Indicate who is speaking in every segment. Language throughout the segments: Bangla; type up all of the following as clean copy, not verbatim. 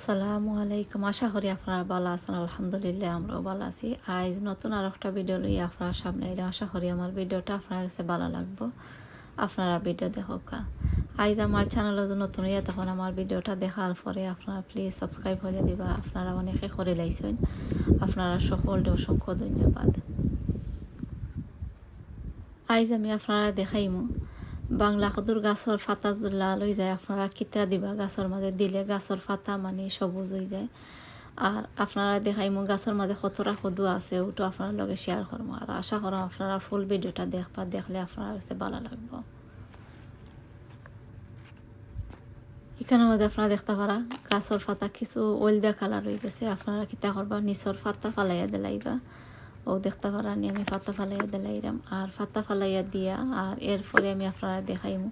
Speaker 1: আসসালামু আলাইকুম। আশা করি আপনারা ভালো আছেন। আলহামদুলিল্লাহ আমরাও ভালো আছি। আজ নতুন আর একটা ভিডিও লই আপনার সামনে এলাম। আশা করি আমার ভিডিওটা আপনার কাছে ভালো লাগবো। আপনারা ভিডিও দেখা আজ আমার চ্যানেল নতুন হইয়া তখন আমার ভিডিওটা দেখার পরে আপনারা প্লিজ সাবস্ক্রাইব করে দিবা। আপনারা অনেকে করে লাইছেন, আপনারা সকলকে অসংখ্য ধন্যবাদ। আজ আমি আপনারা দেখাইমু বাংলা কদুর গাছর ফাতা লাল হয়ে যায়, আপনারা কিতা দিবা গাছর মাঝে দিলে গাছর ফাতা মানে সবুজ হয়ে যায়। আর আপনারা দেখাইমু গাছের মাঝে কতটা কদু আছে ওটা আপনার লগে শেয়ার করবো। আর আশা করো আপনারা ফুল ভিডিওটা দেখলে আপনারা কাছে ভালো লাগবো। এখানের মধ্যে আপনারা দেখতে পারা গাছর ফাতা কিছু ওলদা কালার হয়ে গেছে। আপনারা কিতা করবা নিচর ফাতা ফালাইয়া দিলাইবা। ও দেখতে পারানি আমি ফাতা ফালাইয়া দিলাইরাম আর ফাতা ফালাইয়া দিয়া আর এরপরে আমি আপনারা দেখাইমু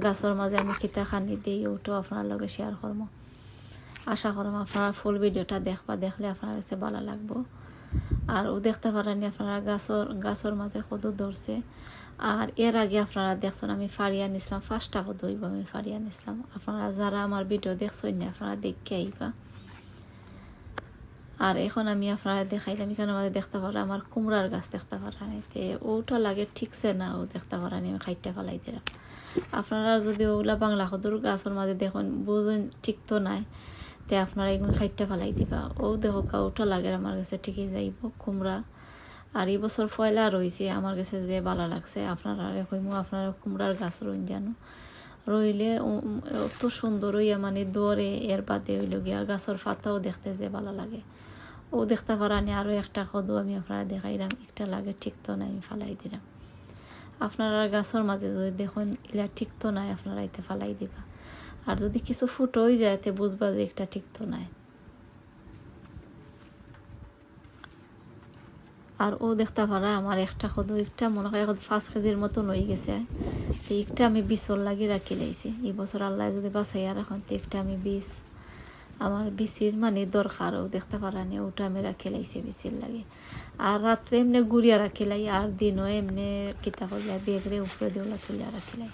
Speaker 1: গাছের মাঝে আমি কিতা খানি দিই ওটাও আপনার লগে শেয়ার করবো। আশা করম আপনারা ফুল ভিডিওটা দেখলে আপনার কাছে ভালো লাগবো। আর ও দেখতে পারেন আপনারা গাছর মাঝে কদু ধরছে। আর এর আগে আপনারা দেখছেন আমি ফাড়িয়া নিছিলাম, ফার্স্টটা কদু হইব আমি ফাড়িয়া নিছিলাম। আপনারা যারা আমার ভিডিও দেখছেন না আপনারা দেখে আইবা। আর এখন আমি আপনারা দেখাইলাম এখানে আমাদের দেখতে পারা আমার কুমড়ার গাছ দেখতে পারানি তে ওটা লাগে ঠিকছে না, ও দেখতে পারানি আমি খাইটা ফেলাই দিলাম। আপনারা যদি ওগুলা বাংলা কদুর গাছের মাঝে দেখুন বুঝুন ঠিক তো নাই, তে আপনারা এগুলো খাইটা ফেলাই দিবা। ও দেখো ওটা লাগে আমার কাছে ঠিকই যাইব কুমড়া। আর এই বছর ফয়লা রয়েছে আমার কাছে যে ভালো লাগছে। আপনারা কইমু আপনারা কুমড়ার গাছ রইন জানো রইলে অত সুন্দর হইয়া মানে দৌড়ে এর বাদে হইল গিয়া গাছের পাতাও দেখতে যে ভালো লাগে। ও দেখতে পারানি আরও একটা কদু আমি আপনারা দেখাইলাম, একটা লাগে ঠিক তো নাই আমি ফালাই দিলাম। আপনারা গাছের মাঝে যদি দেখুন ইলা ঠিক তো নাই আপনারা এতে ফালাই দিবা। আর যদি কিছু ফুটো হয়ে যায় তে বুঝবা যে একটা ঠিক তো নাই। আর ও দেখতে পারা আমার একটা কদু একটা মনে হয় 5 কেজির মতন হয়ে গেছে। তো একটা আমি 20 লাগিয়ে রাখি লাইছি। এই বছর আল্লাহ যদি বাঁচাইয়া রাখুন তো একটা আমি 20 আমার বিচির মানে দরকার। ও দেখতে পারানি ওটা আমি রাখি লাইছি বিচির লাগে। আর রাত্রে এমনি গুড়িয়া রাখি লাই আর দিনও এমনি কিতা করিয়া বেগরে উপরে দেওয়া তুলিয়া রাখি লাই।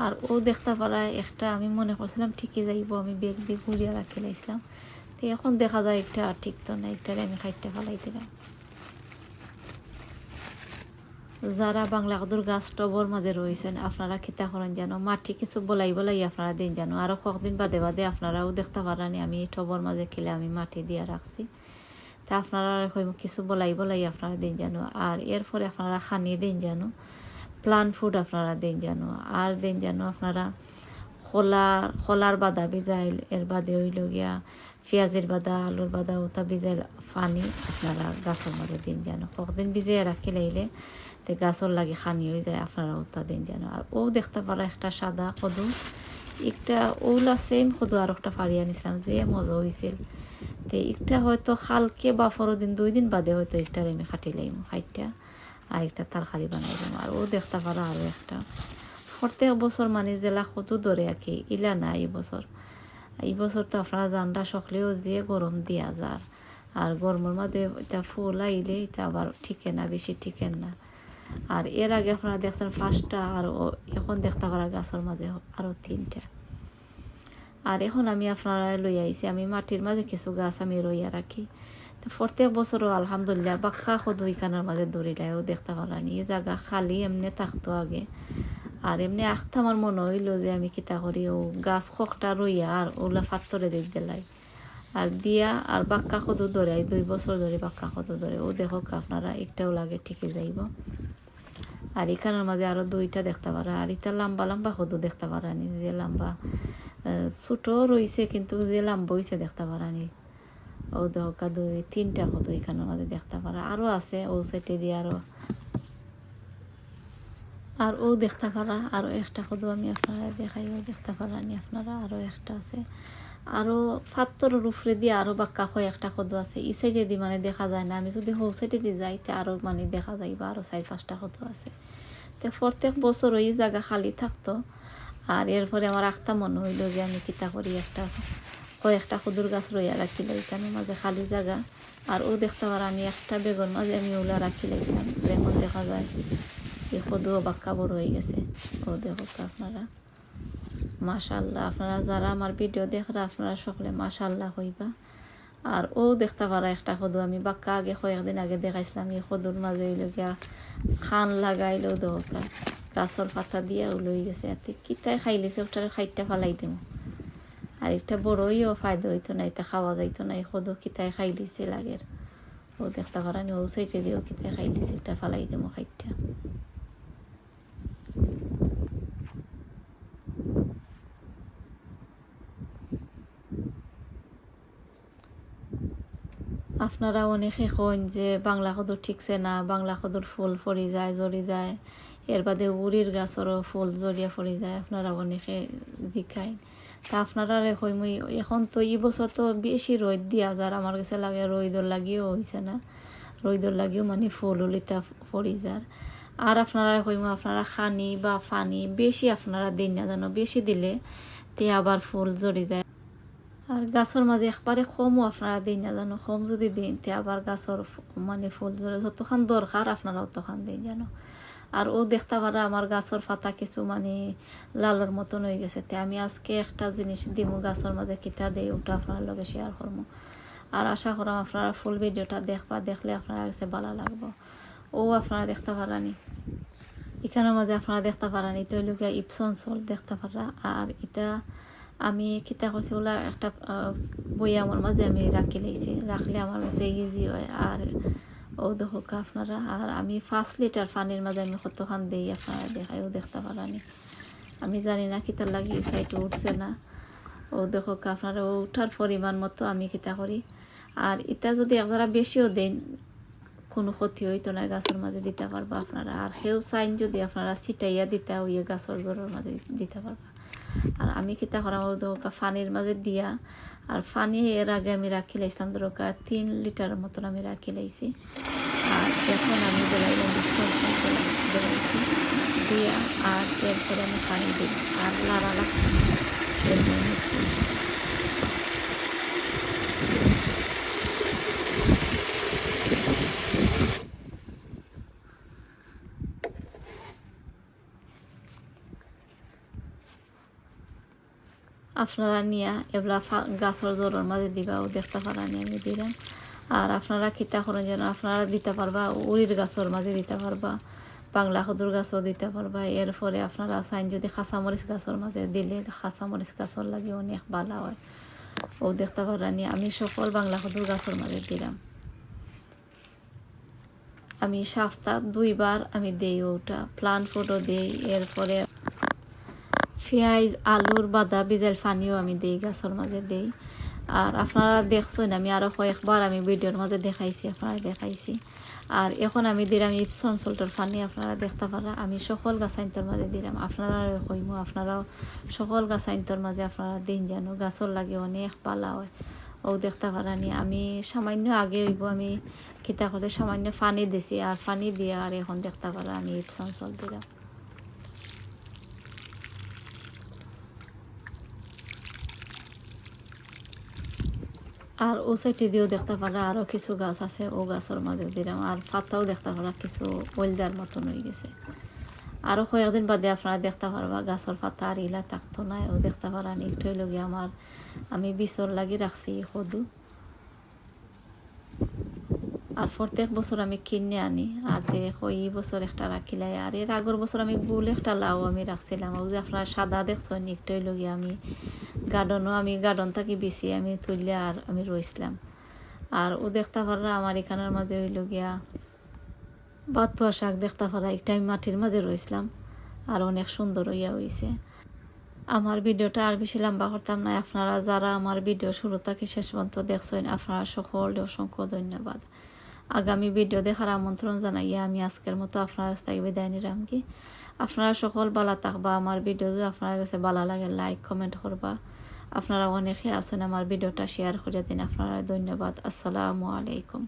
Speaker 1: আর ও দেখতে পারা একটা আমি মনে করছিলাম ঠিকই যাইব, আমি বেগ দিয়ে গুড়িয়া রাখি লাইছিলাম। তো এখন দেখা যায় একটা ঠিক তো না, একটারে আমি খাইতে ফেলাই দিলাম। যারা বাংলা কদুর গাছ টবর মাঝে রয়েছেন আপনারা কিতা করেন যেন মাটি কিছু বলাই আপনারা দিন যেন আরও কয়েকদিন বাদে আপনারাও দেখতে পারানি আমি টবর মাঝে খেলে আমি মাটি দিয়া রাখছি। তা আপনারা কিছু বলাই আপনারা দিন যেন। আর এরপরে আপনারা খানি দিন যেন, প্লান্ট ফুড আপনারা দিন যেন। আর দিন যেন আপনারা খোলার বাদা ভিজাইল এর বাদে হইল গিয়া পেঁয়াজের বাদা আলুর বাদা ওটা ভিজাইল পানি আপনারা গাছের মাঝে দিন যেন। কয়েকদিন ভিজিয়ে রাখি লাইলে তে গাছর লাগে খানি হয়ে যায় আপনারা ওটা দিন যেন। আর ও দেখতে পারা একটা সাদা কদু একটা ওলা সেম কদু আর একটা ফাড়িয়া নিছিলাম যে মজা হয়েছিল। তে একটা হয়তো কালকে বা 4 দিন 2 দিন বাদে হয়তো একটার আমি খাটি লাইম খাইটা আর একটা তরকারি বানাইলাম। আর ও দেখতে পারা আরও একটা প্রত্যেক বছর মানে জেলা কত ধরে আর কি ইলা না এই বছর তো আপনারা জানডা সকলেও যে গরম দিয়া যার। আর গরমের মধ্যে এটা ফুল আইলে এটা আবার ঠিকে না, বেশি ঠিকেন না। আর এর আগে আপনারা দেখছেন 5টা আর এখন দেখতে পারা গাছের মাঝে আরও 3টা। আর এখন আমি আপনারা লই আইছি আমি মাটির মাঝে কিছু গাছ আমি রইয়া রাখি। তো প্রত্যেক বছরও আলহামদুলিল্লাহ বাক্কা কদু এখানের মাঝে দৌড়িলাইও দেখতে পারানি এই জায়গা খালি এমনি থাকতো আগে। আর এমনি আখতে আমার মনে হইল যে আমি কিতা করি ও গাছ খকটা রইয়া আর ওগুলা ফাত্তরে দিক দিলাই আর দিয়া আর বাক্কা কদু ধরে 2 বছর ধরে বাক্কা কদু ধরে। ও দেখো আপনারা একটাও লাগে ঠিকই যাইব। আর এখানের মাঝে আরও 2টা দেখতে পারা। আর এটা লম্বা কদু দেখতে পারানি যে লম্বা ছোটো রয়েছে কিন্তু যে লম্বা হয়েছে দেখতে পারানি। ও দেখো 3টা কদু এখানের মাঝে দেখতে পারা। আরও আছে ও সাইডে দিয়ে আরও আর ও দেখতে পারা আরও একটা কদু আমি আপনারা দেখাইও দেখতে পারানি আপনারা আরও একটা আছে। আরও ফাত্তরের উপরে দিয়ে আরও বাক্কা একটা কদু আছে এই সাইডে দিয়ে মানে দেখা যায় না। আমি যদি হোল সাইডে দিয়ে যাইতে আরও মানে দেখা যাইবা আরও 4-5টা কদু আছে। তো প্রত্যেক বছর ওই জায়গা খালি থাকতো। আর এরপরে আমার আখতা মনে হইল যে আমি কিতা করি কয়েকটা কদুর গাছ রইয়া রাখিল এখানে মাঝে খালি জায়গা। আর ও দেখতে পারানি একটা বেগর মাঝে আমি ওলা রাখি লাইছিলাম। এখন দেখা যায় এই কদুও বাক্কা বড় হয়ে গেছে। ও দেখো আপনারা মাশাআল্লাহ। আপনারা যারা আমার ভিডিও দেখরা আপনারা সকলে মাশাআল্লাহ হইবা। আর ও দেখতে পারা একটা কদু আমি বাক্কা আগে কয়েকদিন আগে দেখাইছিলাম, এই কদুর মাঝে লগিয়া খান লাগাইলেও দরকার গাছর পাতা দিয়া লই গেছে, এতে কিতায় খাইলেছে ওটারে খাইটা ফালাই দেব। আর একটা বড়ইও ফায়দা হইতো না, এটা খাওয়া যাইতো না, এই কদু কিতায় খাইলিছে লাগের। ও দেখতে পারা নি ও সাইটে দিয়েও কিতায় খাইলিছে, এটা ফালাই দেব খাইটা। আপনারা অনেকে কইন যে বাংলা কদর ঠিকছে না, বাংলা কদর ফুল ফরি যায় জড়ি যায়, এর বাদে উড়ির গাছরও ফুল জড়িয়া ফরি যায়, আপনারা অনেকে জিকাইন। তা আপনারা কই মই এখন তো এই বছর তো বেশি রোদ দিয়া যার আমার কাছে লাগে রোদর লাগিও হয়েছে না, রোদর লাগিও মানে ফুল উলিতা ফরি যার। আর আপনারা কইম আপনারা খানি বা ফানি বেশি আপনারা দিন না জানো, বেশি দিলে তে আবার ফুল জড়ি যায়। আর গাছের মাঝে একবারে কমও আপনারা দিন না জানো, কম যদি দিন তে আবার গাছের মানে ফুল জড়ে যতক্ষণ দরকার আপনারা অতক্ষণ দিন জানো। আর ও দেখতে পারা আমার গাছের পাতা কিছু মানে লালের মতন হয়ে গেছে, তে আমি আজকে একটা জিনিস দিমু গাছের মাঝে কিতা দেই ওটা আপনার লগে শেয়ার করবো। আর আশা করাম আপনারা ফুল ভিডিওটা দেখবা, দেখলে আপনারা কাছে ভালো লাগবো। ও আপনারা দেখতে পারানি এখানের মাঝে আপনারা দেখতে পারানি তো লোকে ইপসন সল দেখতে পারা। আর এটা আমি কিতা করছি ওলা একটা বইয়ামের মাঝে আমি রাখি লাইছি, রাখলে আমার কাছে ইজি হয়। আর ও দেখো আপনারা, আর আমি 5 লিটার পানির মাঝে আমি কতখান দিই আপনারা দেখাই, ও দেখতে পারানি। আমি জানি না কিতার লাগি সাইট উঠছে না, ও দেখো আপনারা ও উঠার পরিমাণ মতো আমি কিতা করি। আর এটা যদি আপনারা বেশিও দেন কোনো ক্ষতি হইতো না, গাছের মাঝে দিতে পারবা আপনারা। আর সেও চাইন যদি আপনারা ছিটাইয়া দিতে ওই গাছের জোরের মাঝে দিতে পারবা। আর আমি কিতা করাম ধরকা ফানির মাঝে দিয়া, আর ফানি এর আগে আমি রাখি লাইছিলাম ধরকা 3 লিটারের মতন আমি রাখি লাইছি। আর এখন আমি বেলাইলাম বেলাইছি দিয়া, আর এরপরে আমি পানি দিই আর লাড়া রাখছি। আপনারা নিয়া এগুলা গাছের জোরের মাঝে দিবা, ও দেখতে পারানি আমি দিলাম। আর আপনারা কিতা করেন যেন আপনারা দিতে পারবা উড়ির গাছের মাঝে দিতে পারবা, বাংলা কদুর গাছও দিতে পারবা। এরপরে আপনারা চাইন যদি কাঁচামরিচ গাছের মাঝে দিলে কাঁচামরিচ গাছের লাগে অনেক ভালো হয়, ও দেখতে পারানি আমি সকল বাংলা কদুর গাছের মাঝে দিলাম। আমি সপ্তাহ 2 বার আমি দেই, ওটা প্লান্ট ফুডও দেই, এরপরে পেঁয়াজ আলুর বাদা বিজাল পানিও আমি দেই গাছের মাঝে দেই। আর আপনারা দেখছেন আমি আরও কয়েকবার আমি ভিডিওর মাঝে দেখাইছি, আপনারা দেখাইছি। আর এখন আমি দিলাম ইপসন সল্টের পানি, আপনারা দেখতে পারা আমি সকল গাছাইন্তর মাঝে দিলাম। আপনারা কইমু আপনারাও সকল গাছাইন্তর মাঝে আপনারা দিন জানো, গাছের লাগে অনেক পালা হয়, ও দেখতে পারানি। আমি সামান্য আগে হইব আমি খিতা করতে সামান্য পানি দিছি, আর পানি দিয়ে আর এখন দেখতে পারা আমি ইপসন সল্ট দিলাম। আর ও সাইডে দিয়েও দেখতে পারা আরও কিছু গাছ আছে, ও গাছের মাঝে দিলাম। আর পাতাও দেখতে পারা কিছু ওলদার মতন হয়ে গেছে। আরও কয়েকদিন বাদে আপনারা দেখতে পারবা গাছের পাতা আর ইলা থাকতো না, ও দেখতে পারা একটু লগে আমার আমি বিচর লাগি রাখছি সদু। আর প্রত্যেক বছর আমি কিনে আনি, আর দেখো এই বছর একটা রাখিলাই। আর এর আগের বছর আমি গুল একটা লাউ আমি রাখছিলাম, ও যে আপনারা সাদা দেখছেন একটুই লগে আমি গার্ডন থাকি বেশি আমি তুললে আর আমি রইছিলাম। আর ও দেখতে পারা আমার এখানের মাঝে হইল গিয়া বাতুয়া শাক দেখতে পারা, একটা আমি মাটির মাঝে রইছিলাম, আর অনেক সুন্দর হইয়া হয়েছে। আমার ভিডিওটা আর বেশি লম্বা করতাম না, আপনারা যারা আমার ভিডিও শুরু থেকে শেষ পর্যন্ত দেখছেন আপনারা সকলে অসংখ্য ধন্যবাদ। আগামী ভিডিও দেখার আমন্ত্রণ জানাইয়া আমি আজকের মতো আপনার কাছ থেকে বিদায় নিলাম। কি আপনারা সকল ভালো থাকবা, আমার ভিডিও যদি আপনার কাছে ভালো লাগে লাইক কমেন্ট করবা। আপনারা অনেকে আছেন আমার ভিডিওটা শেয়ার করে দিন, আপনারা ধন্যবাদ। আসসালামু আলাইকুম।